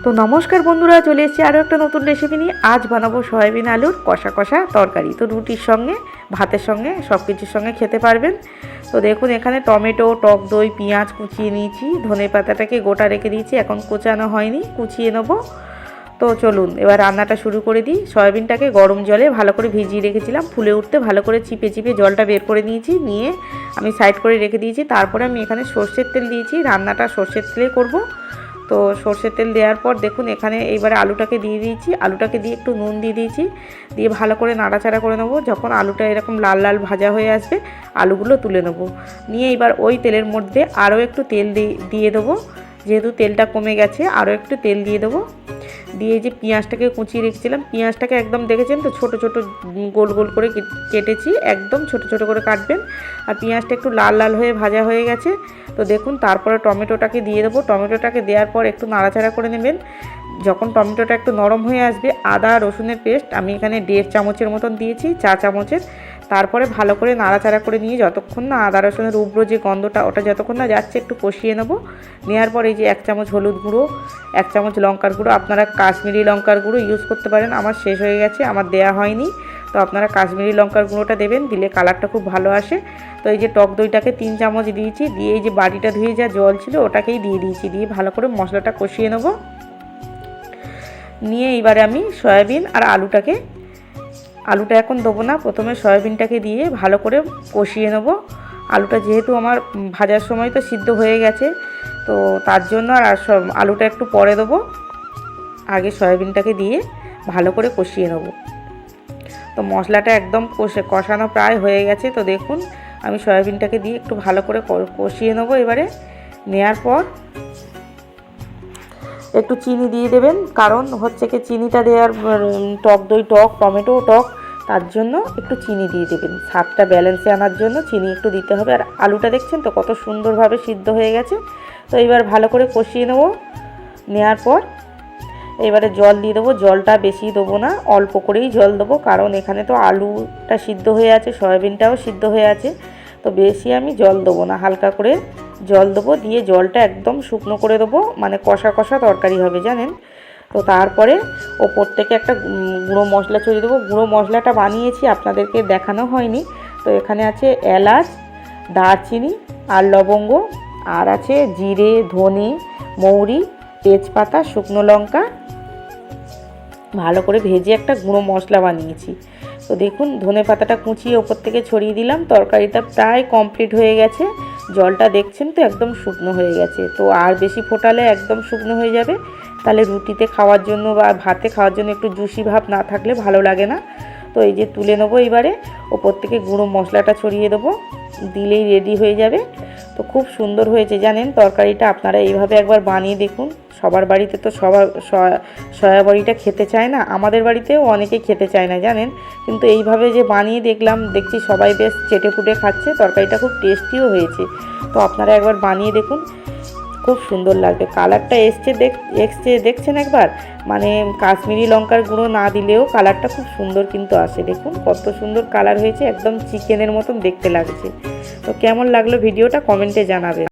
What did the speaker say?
তো নমস্কার বন্ধুরা, চলে এসেছি আরও একটা নতুন রেসিপি নিয়ে। আজ বানাবো সয়াবিন আলুর কষা কষা তরকারি। তো রুটির সঙ্গে, ভাতের সঙ্গে, সব কিছুর সঙ্গে খেতে পারবেন। তো দেখুন, এখানে টমেটো, টক দই, পেঁয়াজ কুচিয়ে নিয়েছি। ধনে পাতাটাকে গোটা রেখে দিয়েছি, এখন কোচানো হয়নি, কুচিয়ে নেবো। তো চলুন এবার রান্নাটা শুরু করে দিই। সয়াবিনটাকে গরম জলে ভালো করে ভিজিয়ে রেখেছিলাম, ফুলে উঠতে ভালো করে চিপে চিপে জলটা বের করে নিয়েছি, নিয়ে আমি সাইড করে রেখে দিয়েছি। তারপরে আমি এখানে সর্ষের তেল দিয়েছি, রান্নাটা সর্ষের তেলে করব। তো সর্ষের তেল দেওয়ার পর দেখুন, এখানে এইবারে আলুটাকে দিয়ে দিয়েছি। আলুটাকে দিয়ে একটু নুন দিয়ে দিয়েছি, দিয়ে ভালো করে নাড়াচাড়া করে নেবো। যখন আলুটা এরকম লাল লাল ভাজা হয়ে আসবে, আলুগুলো তুলে নেবো। নিয়ে এবার ওই তেলের মধ্যে আরও একটু তেল দিয়ে দেবো। যেহেতু তেলটা কমে গেছে, আরও একটু তেল দিয়ে দেবো। দিয়ে যে পেঁয়াজটাকে কুচিয়ে রেখেছিলাম, পেঁয়াজটাকে একদম দেখেছেন তো, ছোট ছোট গোল গোল করে কেটেছি, একদম ছোট ছোট করে কাটবেন। আর পেঁয়াজটা একটু লাল লাল হয়ে ভাজা হয়ে গেছে। তো দেখুন, তারপরে টমেটোটাকে দিয়ে দেবো। টমেটোটাকে দেওয়ার পর একটু নাড়াচাড়া করে নেবেন। যখন টমেটোটা একটু নরম হয়ে আসবে, আদা রসুনের পেস্ট আমি এখানে 1.5 চামচের মতন দিয়েছি, চা চামচের। তারপরে ভালো করে নাড়াচাড়া করে নিয়ে যতক্ষণ না আদা রসুনের উগ্র যে গন্ধটা, ওটা যতক্ষণ না যাচ্ছে, একটু কষিয়ে নেবো। নেওয়ার পর এই যে 1 চামচ হলুদ গুঁড়ো, 1 চামচ লঙ্কার গুঁড়ো, আপনারা কাশ্মীরি লঙ্কার গুঁড়ো ইউজ করতে পারেন। আমার শেষ হয়ে গেছে, আমার দেয়া হয়নি। তো আপনারা কাশ্মীরি লঙ্কার গুঁড়োটা দেবেন, দিলে কালারটা খুব ভালো আসে। তো এই যে টক দইটাকে 3 চামচ দিয়েছি, দিয়ে এই যে বাটিটা ধুয়ে যা জল ছিল ওটাকেই দিয়ে দিয়েছি, দিয়ে ভালো করে মশলাটা কষিয়ে নেবো। নিয়ে এবারে আমি সয়াবিন আর আলুটা এখন দেবো না, প্রথমে সয়াবিনটাকে দিয়ে ভালো করে কষিয়ে নেব। আলুটা যেহেতু আমার ভাজার সময় তো সিদ্ধ হয়ে গেছে, তো তার জন্য আর আলুটা একটু পরে দেবো। আগে সয়াবিনটাকে দিয়ে ভালো করে কষিয়ে নেব। তো মশলাটা একদম কষানো প্রায় হয়ে গেছে। তো দেখুন, আমি সয়াবিনটাকে দিয়ে একটু ভালো করে কষিয়ে নেব। এবারে নেওয়ার পর একটু চিনি দিয়ে দেবেন, কারণ হচ্ছে কি চিনিটা দেওয়ার, টক দই টক, টমেটো টক, তার জন্য একটু চিনি দিয়ে দেবেন। স্বাদটা ব্যালেন্সে আনার জন্য চিনি একটু দিতে হবে। আর আলুটা দেখছেন তো কত সুন্দরভাবে সিদ্ধ হয়ে গেছে। তো এবার ভালো করে কষিয়ে নেব। নেওয়ার পর এবারে জল দিয়ে দেবো। জলটা বেশি দেবো না, অল্প করেই জল দেবো, কারণ এখানে তো আলুটা সিদ্ধ হয়ে আছে, সয়াবিনটাও সিদ্ধ হয়ে আছে। তো বেশি আমি জল দেবো না, হালকা করে জল দেবো। দিয়ে জলটা একদম শুকনো করে দেবো, মানে কষা কষা তরকারি হবে জানেন। তো তারপরে ওপর থেকে একটা গুঁড়ো মশলা ছড়িয়ে দেবো। গুঁড়ো মশলাটা বানিয়েছি, আপনাদেরকে দেখানো হয়নি। তো এখানে আছে এলাচ, দারচিনি আর লবঙ্গ, আর আছে জিরে, ধনে, মৌরি, তেজপাতা, শুকনো লঙ্কা, ভালো করে ভেজে একটা গুঁড়ো মশলা বানিয়েছি। তো দেখুন, ধনে পাতাটা কুচিয়ে ওপর থেকে ছড়িয়ে দিলাম। তরকারিটা প্রায় কমপ্লিট হয়ে গেছে। জলটা দেখছেন তো একদম শুকনো হয়ে গেছে। তো আর বেশি ফোটালে একদম শুকনো হয়ে যাবে, তাহলে রুটিতে খাওয়ার জন্য বা ভাতে খাওয়ার জন্য একটু জুসি ভাব না থাকলে ভালো লাগে না। তো এই যে তুলে নেবো, এবারে ওপর থেকে গুঁড়ো মশলাটা ছড়িয়ে দেবো, দিলেই রেডি হয়ে যাবে। তো খুব সুন্দর হয়েছে জানেন তরকারিটা। আপনারা এইভাবে একবার বানিয়ে দেখুন। সবার বাড়িতে তো সয়া বড়িটা খেতে চায় না, আমাদের বাড়িতেও অনেকেই খেতে চায় না জানেন। কিন্তু এইভাবে যে বানিয়ে দেখছি সবাই বেশ চেটেপুটে খাচ্ছে। তরকারিটা খুব টেস্টিও হয়েছে। তো আপনারা একবার বানিয়ে দেখুন, খুব সুন্দর লাগবে। কালারটা এসছে দেখছেন একবার, মানে কাশ্মীরি লঙ্কার গুঁড়ো না দিলেও কালারটা খুব সুন্দর কিন্তু আসে। দেখুন কত সুন্দর কালার হয়েছে, একদম চিকেনের মতন দেখতে লাগছে। তো কেমন লাগলো ভিডিওটা কমেন্টে জানাবেন।